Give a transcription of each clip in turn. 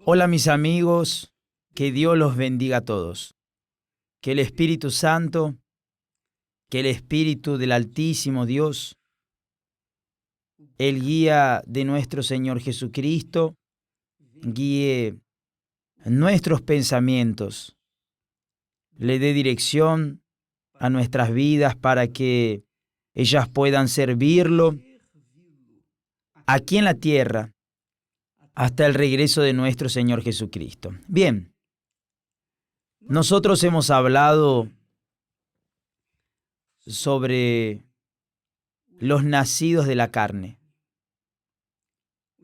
Hola mis amigos, que Dios los bendiga a todos. Que el Espíritu Santo, que el Espíritu del Altísimo Dios, el guía de nuestro Señor Jesucristo, guíe nuestros pensamientos, le dé dirección a nuestras vidas para que ellas puedan servirlo aquí en la tierra hasta el regreso de nuestro Señor Jesucristo. Bien, nosotros hemos hablado sobre los nacidos de la carne.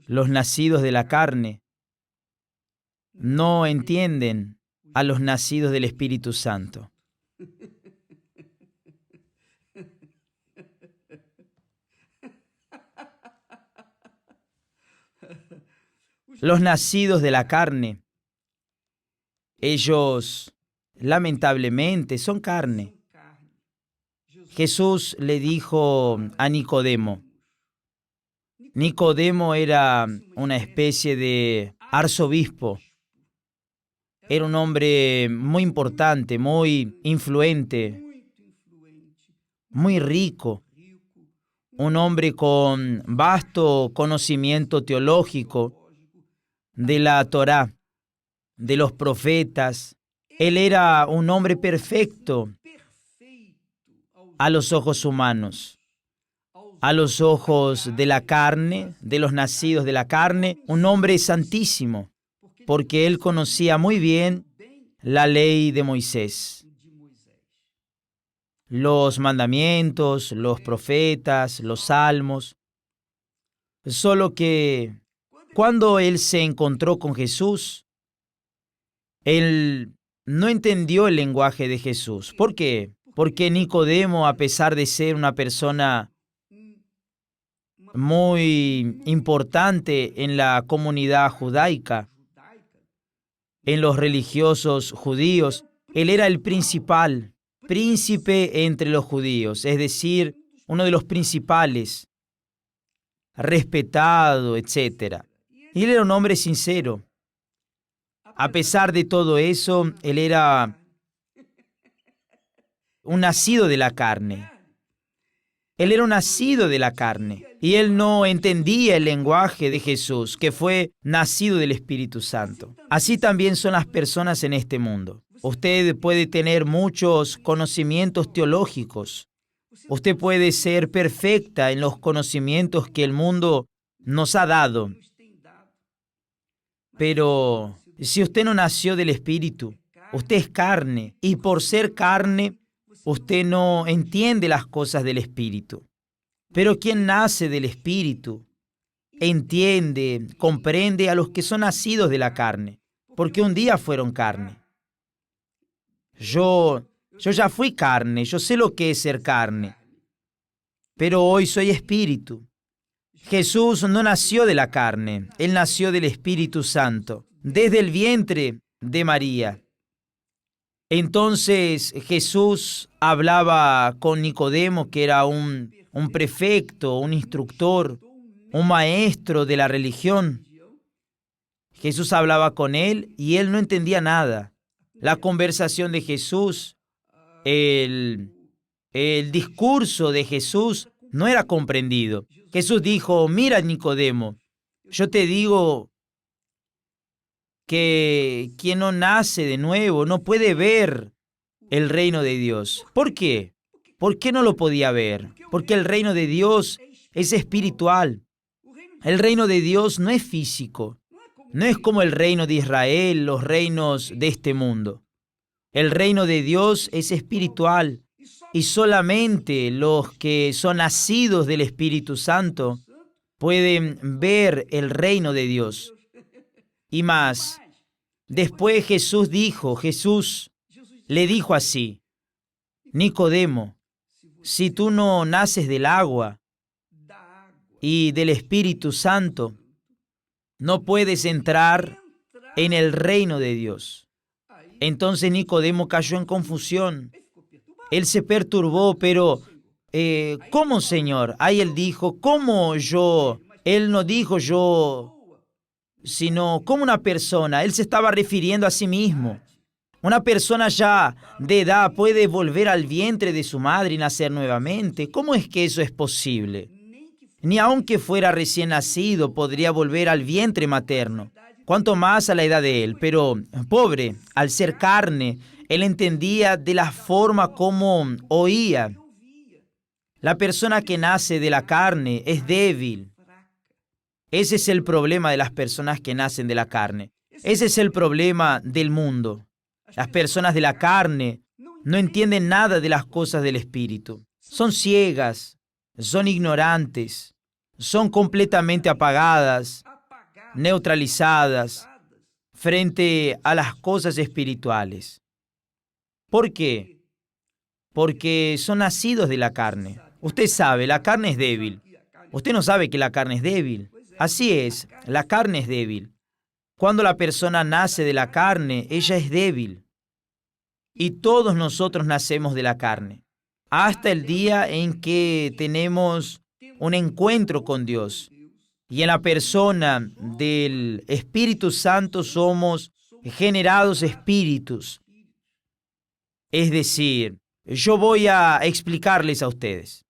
Los nacidos de la carne no entienden a los nacidos del Espíritu Santo. Los nacidos de la carne, ellos lamentablemente son carne. Jesús le dijo a Nicodemo. Nicodemo era una especie de arzobispo. Era un hombre muy importante, muy influente, muy rico. Un hombre con vasto conocimiento teológico de la Torá, de los profetas. Él era un hombre perfecto a los ojos humanos. A los ojos de la carne, de los nacidos de la carne, un hombre santísimo, porque él conocía muy bien la ley de Moisés, los mandamientos, los profetas, los salmos. Solo que cuando él se encontró con Jesús, él no entendió el lenguaje de Jesús. ¿Por qué? Porque Nicodemo, a pesar de ser una persona muy importante en la comunidad judaica, en los religiosos judíos, él era el principal, príncipe entre los judíos, es decir, uno de los principales, respetado, etc. Y él era un hombre sincero. A pesar de todo eso, él era un nacido de la carne. Él era un nacido de la carne y él no entendía el lenguaje de Jesús, que fue nacido del Espíritu Santo. Así también son las personas en este mundo. Usted puede tener muchos conocimientos teológicos. Usted puede ser perfecta en los conocimientos que el mundo nos ha dado. Pero si usted no nació del Espíritu, usted es carne y por ser carne, usted no entiende las cosas del Espíritu. Pero quien nace del Espíritu entiende, comprende a los que son nacidos de la carne, porque un día fueron carne. Yo ya fui carne, yo sé lo que es ser carne, pero hoy soy espíritu. Jesús no nació de la carne, Él nació del Espíritu Santo, desde el vientre de María. Entonces Jesús hablaba con Nicodemo, que era un prefecto, un instructor, un maestro de la religión. Jesús hablaba con él y él no entendía nada. La conversación de Jesús, el discurso de Jesús no era comprendido. Jesús dijo: mira, Nicodemo, yo te digo que quien no nace de nuevo no puede ver el reino de Dios. ¿Por qué? ¿Por qué no lo podía ver? Porque el reino de Dios es espiritual. El reino de Dios no es físico. No es como el reino de Israel, los reinos de este mundo. El reino de Dios es espiritual y solamente los que son nacidos del Espíritu Santo pueden ver el reino de Dios. Y más, después Jesús le dijo así: Nicodemo, si tú no naces del agua y del Espíritu Santo, no puedes entrar en el reino de Dios. Entonces Nicodemo cayó en confusión. Él se perturbó, pero ¿cómo, Señor? Ahí él dijo: ¿cómo yo? Él no dijo: yo sino como una persona. Él se estaba refiriendo a sí mismo. Una persona ya de edad puede volver al vientre de su madre y nacer nuevamente. ¿Cómo es que eso es posible? Ni aunque fuera recién nacido podría volver al vientre materno, cuanto más a la edad de él. Pero, pobre, al ser carne, él entendía de la forma como oía. La persona que nace de la carne es débil. Ese es el problema de las personas que nacen de la carne. Ese es el problema del mundo. Las personas de la carne no entienden nada de las cosas del Espíritu. Son ciegas, son ignorantes, son completamente apagadas, neutralizadas frente a las cosas espirituales. ¿Por qué? Porque son nacidos de la carne. Usted sabe, la carne es débil. Usted no sabe que la carne es débil. Así es, la carne es débil. Cuando la persona nace de la carne, ella es débil. Y todos nosotros nacemos de la carne, hasta el día en que tenemos un encuentro con Dios. Y en la persona del Espíritu Santo somos generados espíritus. Es decir, yo voy a explicarles a ustedes.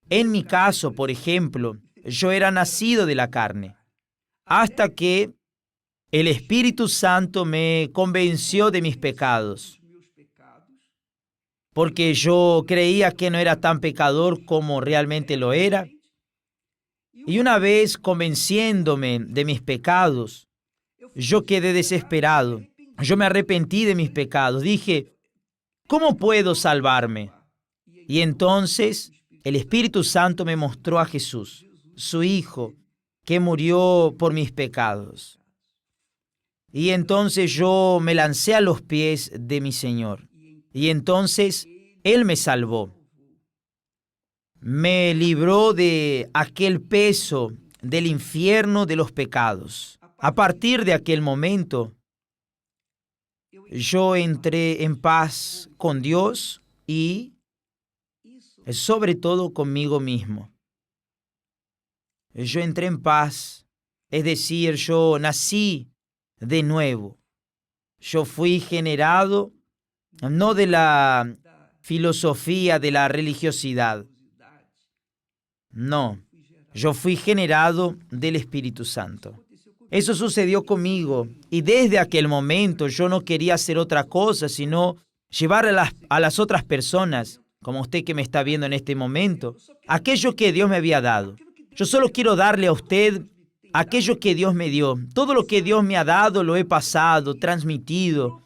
En mi caso, por ejemplo, yo era nacido de la carne, hasta que el Espíritu Santo me convenció de mis pecados. Porque yo creía que no era tan pecador como realmente lo era. Y una vez convenciéndome de mis pecados, yo quedé desesperado. Yo me arrepentí de mis pecados. Dije, ¿cómo puedo salvarme? Y entonces el Espíritu Santo me mostró a Jesús, su Hijo, que murió por mis pecados. Y entonces yo me lancé a los pies de mi Señor. Y entonces Él me salvó. Me libró de aquel peso del infierno de los pecados. A partir de aquel momento, yo entré en paz con Dios y sobre todo conmigo mismo. Yo entré en paz, es decir, yo nací de nuevo. Yo fui generado no de la filosofía de la religiosidad. No, yo fui generado del Espíritu Santo. Eso sucedió conmigo y desde aquel momento yo no quería hacer otra cosa sino llevar a las otras personas, como usted que me está viendo en este momento, aquello que Dios me había dado. Yo solo quiero darle a usted aquello que Dios me dio. Todo lo que Dios me ha dado lo he pasado, transmitido,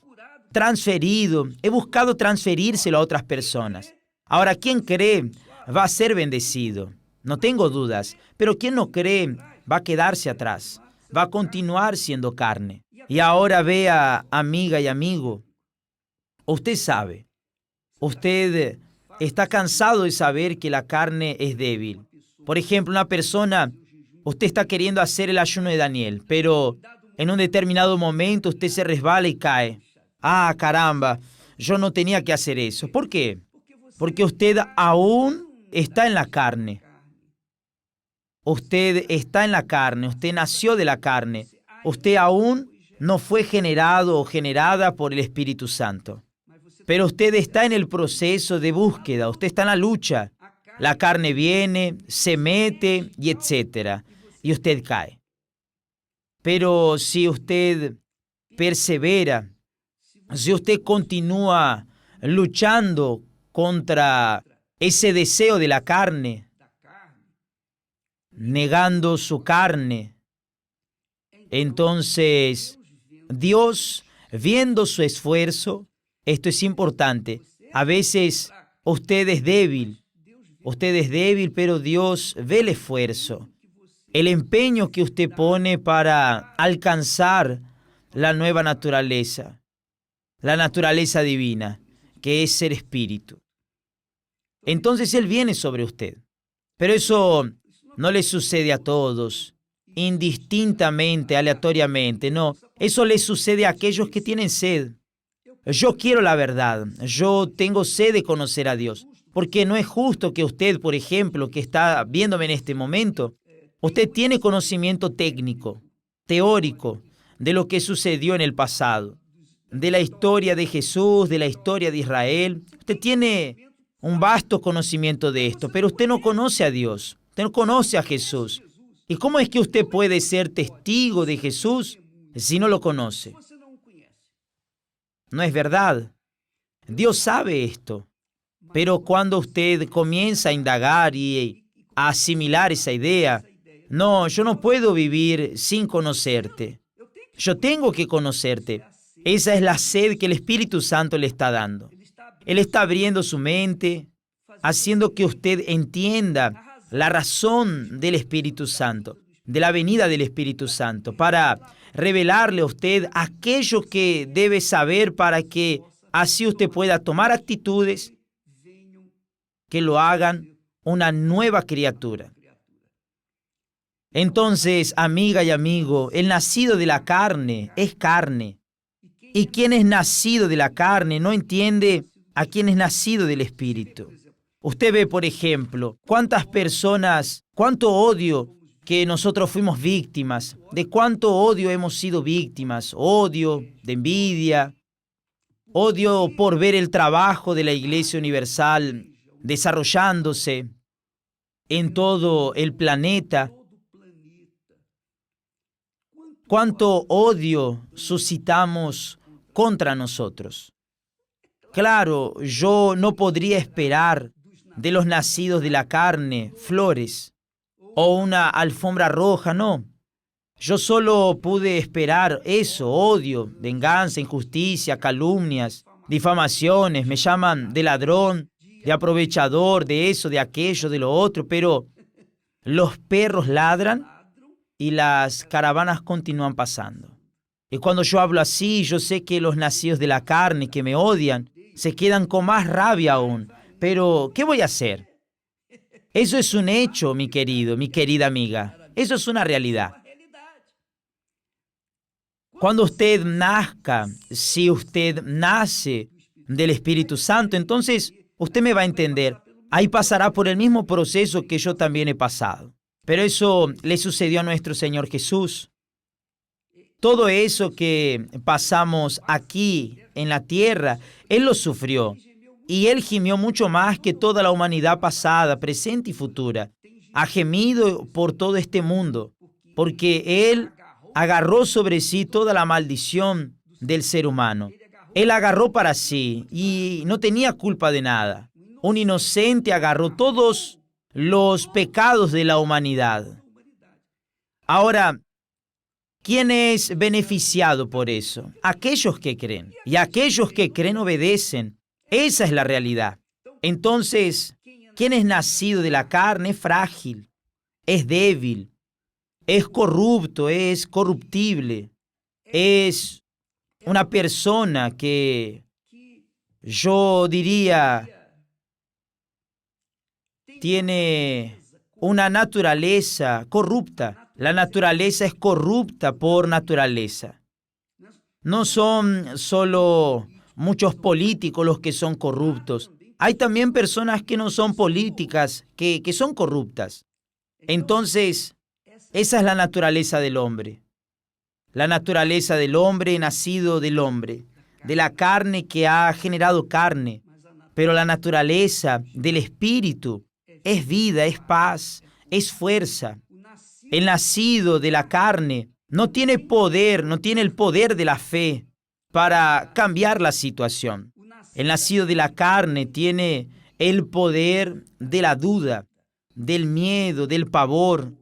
transferido. He buscado transferírselo a otras personas. Ahora, quien cree va a ser bendecido. No tengo dudas, pero quien no cree va a quedarse atrás. Va a continuar siendo carne. Y ahora vea, amiga y amigo, usted sabe, usted está cansado de saber que la carne es débil. Por ejemplo, una persona, usted está queriendo hacer el ayuno de Daniel, pero en un determinado momento usted se resbala y cae. Ah, caramba, yo no tenía que hacer eso. ¿Por qué? Porque usted aún está en la carne. Usted está en la carne, usted nació de la carne. Usted aún no fue generado o generada por el Espíritu Santo. Pero usted está en el proceso de búsqueda, usted está en la lucha. La carne viene, se mete y etcétera, y usted cae. Pero si usted persevera, si usted continúa luchando contra ese deseo de la carne, negando su carne, entonces Dios, viendo su esfuerzo, esto es importante, a veces usted es débil, pero Dios ve el esfuerzo, el empeño que usted pone para alcanzar la nueva naturaleza, la naturaleza divina, que es ser espíritu. Entonces Él viene sobre usted. Pero eso no le sucede a todos, indistintamente, aleatoriamente, no. Eso le sucede a aquellos que tienen sed. Yo quiero la verdad, yo tengo sed de conocer a Dios, porque no es justo que usted, por ejemplo, que está viéndome en este momento, usted tiene conocimiento técnico, teórico de lo que sucedió en el pasado, de la historia de Jesús, de la historia de Israel. Usted tiene un vasto conocimiento de esto, pero usted no conoce a Dios, usted no conoce a Jesús. ¿Y cómo es que usted puede ser testigo de Jesús si no lo conoce? No es verdad. Dios sabe esto. Pero cuando usted comienza a indagar y a asimilar esa idea, no, yo no puedo vivir sin conocerte. Yo tengo que conocerte. Esa es la sed que el Espíritu Santo le está dando. Él está abriendo su mente, haciendo que usted entienda la razón del Espíritu Santo, de la venida del Espíritu Santo, para revelarle a usted aquello que debe saber para que así usted pueda tomar actitudes que lo hagan una nueva criatura. Entonces, amiga y amigo, el nacido de la carne es carne. Y quien es nacido de la carne no entiende a quien es nacido del Espíritu. Usted ve, por ejemplo, cuántas personas, cuánto odio que nosotros fuimos víctimas, de cuánto odio hemos sido víctimas, odio, de envidia, odio por ver el trabajo de la Iglesia Universal desarrollándose en todo el planeta. Cuánto odio suscitamos contra nosotros. Claro, yo no podría esperar de los nacidos de la carne flores o una alfombra roja, no. Yo solo pude esperar eso, odio, venganza, injusticia, calumnias, difamaciones, me llaman de ladrón, de aprovechador, de eso, de aquello, de lo otro, pero los perros ladran y las caravanas continúan pasando. Y cuando yo hablo así, yo sé que los nacidos de la carne que me odian se quedan con más rabia aún. Pero, ¿qué voy a hacer? Eso es un hecho, mi querido, mi querida amiga. Eso es una realidad. Cuando usted nazca, si usted nace del Espíritu Santo, entonces usted me va a entender. Ahí pasará por el mismo proceso que yo también he pasado. Pero eso le sucedió a nuestro Señor Jesús. Todo eso que pasamos aquí en la tierra, Él lo sufrió. Y Él gimió mucho más que toda la humanidad pasada, presente y futura. Ha gemido por todo este mundo, porque Él agarró sobre sí toda la maldición del ser humano. Él agarró para sí y no tenía culpa de nada. Un inocente agarró todos los pecados de la humanidad. Ahora, ¿quién es beneficiado por eso? Aquellos que creen. Y aquellos que creen obedecen. Esa es la realidad. Entonces, ¿quién es nacido de la carne es frágil, es débil, es corrupto, es corruptible, es una persona que yo diría tiene una naturaleza corrupta. La naturaleza es corrupta por naturaleza. No son solo muchos políticos los que son corruptos. Hay también personas que no son políticas, que son corruptas. Entonces, esa es la naturaleza del hombre. La naturaleza del hombre nacido del hombre, de la carne que ha generado carne. Pero la naturaleza del espíritu es vida, es paz, es fuerza. El nacido de la carne no tiene poder, no tiene el poder de la fe para cambiar la situación. El nacido de la carne tiene el poder de la duda, del miedo, del pavor.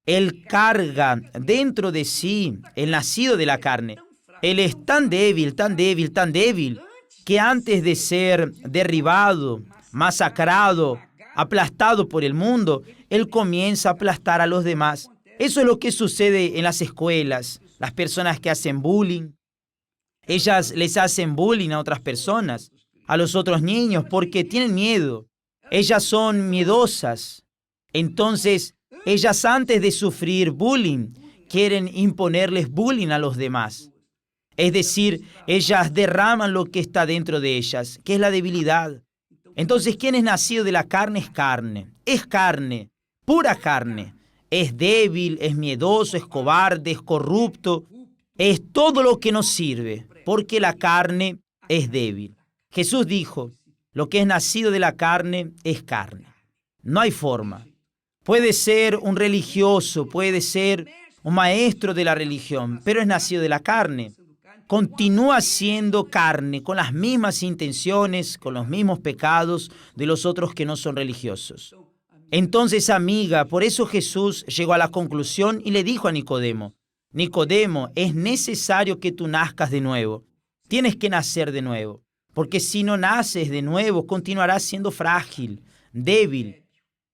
Él carga dentro de sí el nacido de la carne. Él es tan débil, tan débil, tan débil, que antes de ser derribado, masacrado, aplastado por el mundo, él comienza a aplastar a los demás. Eso es lo que sucede en las escuelas. Las personas que hacen bullying, ellas les hacen bullying a otras personas, a los otros niños, porque tienen miedo. Ellas son miedosas. Entonces, ellas antes de sufrir bullying, quieren imponerles bullying a los demás. Es decir, ellas derraman lo que está dentro de ellas, que es la debilidad. Entonces, ¿quién es nacido de la carne? Es carne, pura carne. es débil, es miedoso, es cobarde, es corrupto. Es todo lo que no sirve, porque la carne es débil. Jesús dijo, lo que es nacido de la carne es carne. No hay forma. Puede ser un religioso, puede ser un maestro de la religión, pero es nacido de la carne. Continúa siendo carne, con las mismas intenciones, con los mismos pecados de los otros que no son religiosos. Entonces, amiga, por eso Jesús llegó a la conclusión y le dijo a Nicodemo, Nicodemo, es necesario que tú nazcas de nuevo. Tienes que nacer de nuevo, porque si no naces de nuevo, continuarás siendo frágil, débil.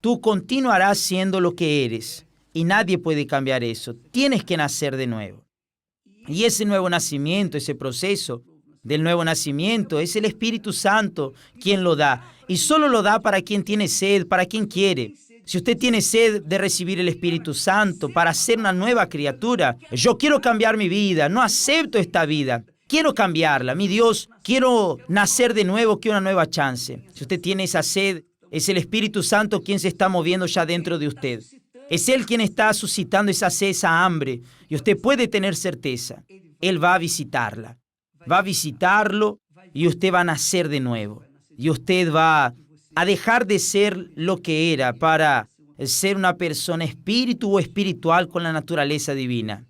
Tú continuarás siendo lo que eres y nadie puede cambiar eso. Tienes que nacer de nuevo. Y ese nuevo nacimiento, ese proceso del nuevo nacimiento, es el Espíritu Santo quien lo da. Y solo lo da para quien tiene sed, para quien quiere. Si usted tiene sed de recibir el Espíritu Santo para ser una nueva criatura, yo quiero cambiar mi vida, no acepto esta vida, quiero cambiarla. Mi Dios, quiero nacer de nuevo, quiero una nueva chance. Si usted tiene esa sed, es el Espíritu Santo quien se está moviendo ya dentro de usted. Es Él quien está suscitando esa sed, esa hambre, y usted puede tener certeza. Él va a visitarla, va a visitarlo y usted va a nacer de nuevo. Y usted va a dejar de ser lo que era para ser una persona espíritu o espiritual con la naturaleza divina.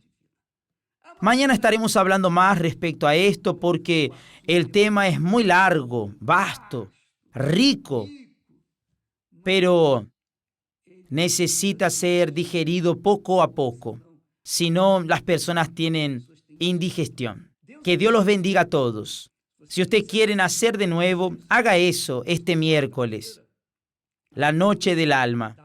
Mañana estaremos hablando más respecto a esto porque el tema es muy largo, vasto, rico, pero necesita ser digerido poco a poco. Si no, las personas tienen indigestión. Que Dios los bendiga a todos. Si usted quiere nacer de nuevo, haga eso este miércoles, la noche del alma,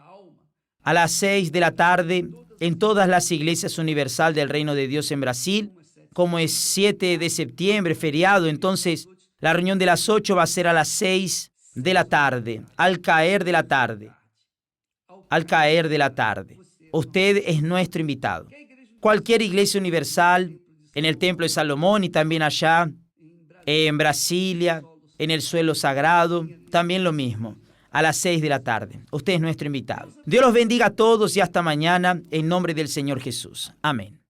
a las 6 de la tarde, en todas las iglesias universal del Reino de Dios en Brasil. Como es 7 de septiembre, feriado, entonces la reunión de las 8 va a ser a las 6 de la tarde, al caer de la tarde. Al caer de la tarde. Usted es nuestro invitado. Cualquier iglesia universal, en el Templo de Salomón y también allá, en Brasilia, en el suelo sagrado, también lo mismo, a las 6 de la tarde. Usted es nuestro invitado. Dios los bendiga a todos y hasta mañana, en nombre del Señor Jesús. Amén.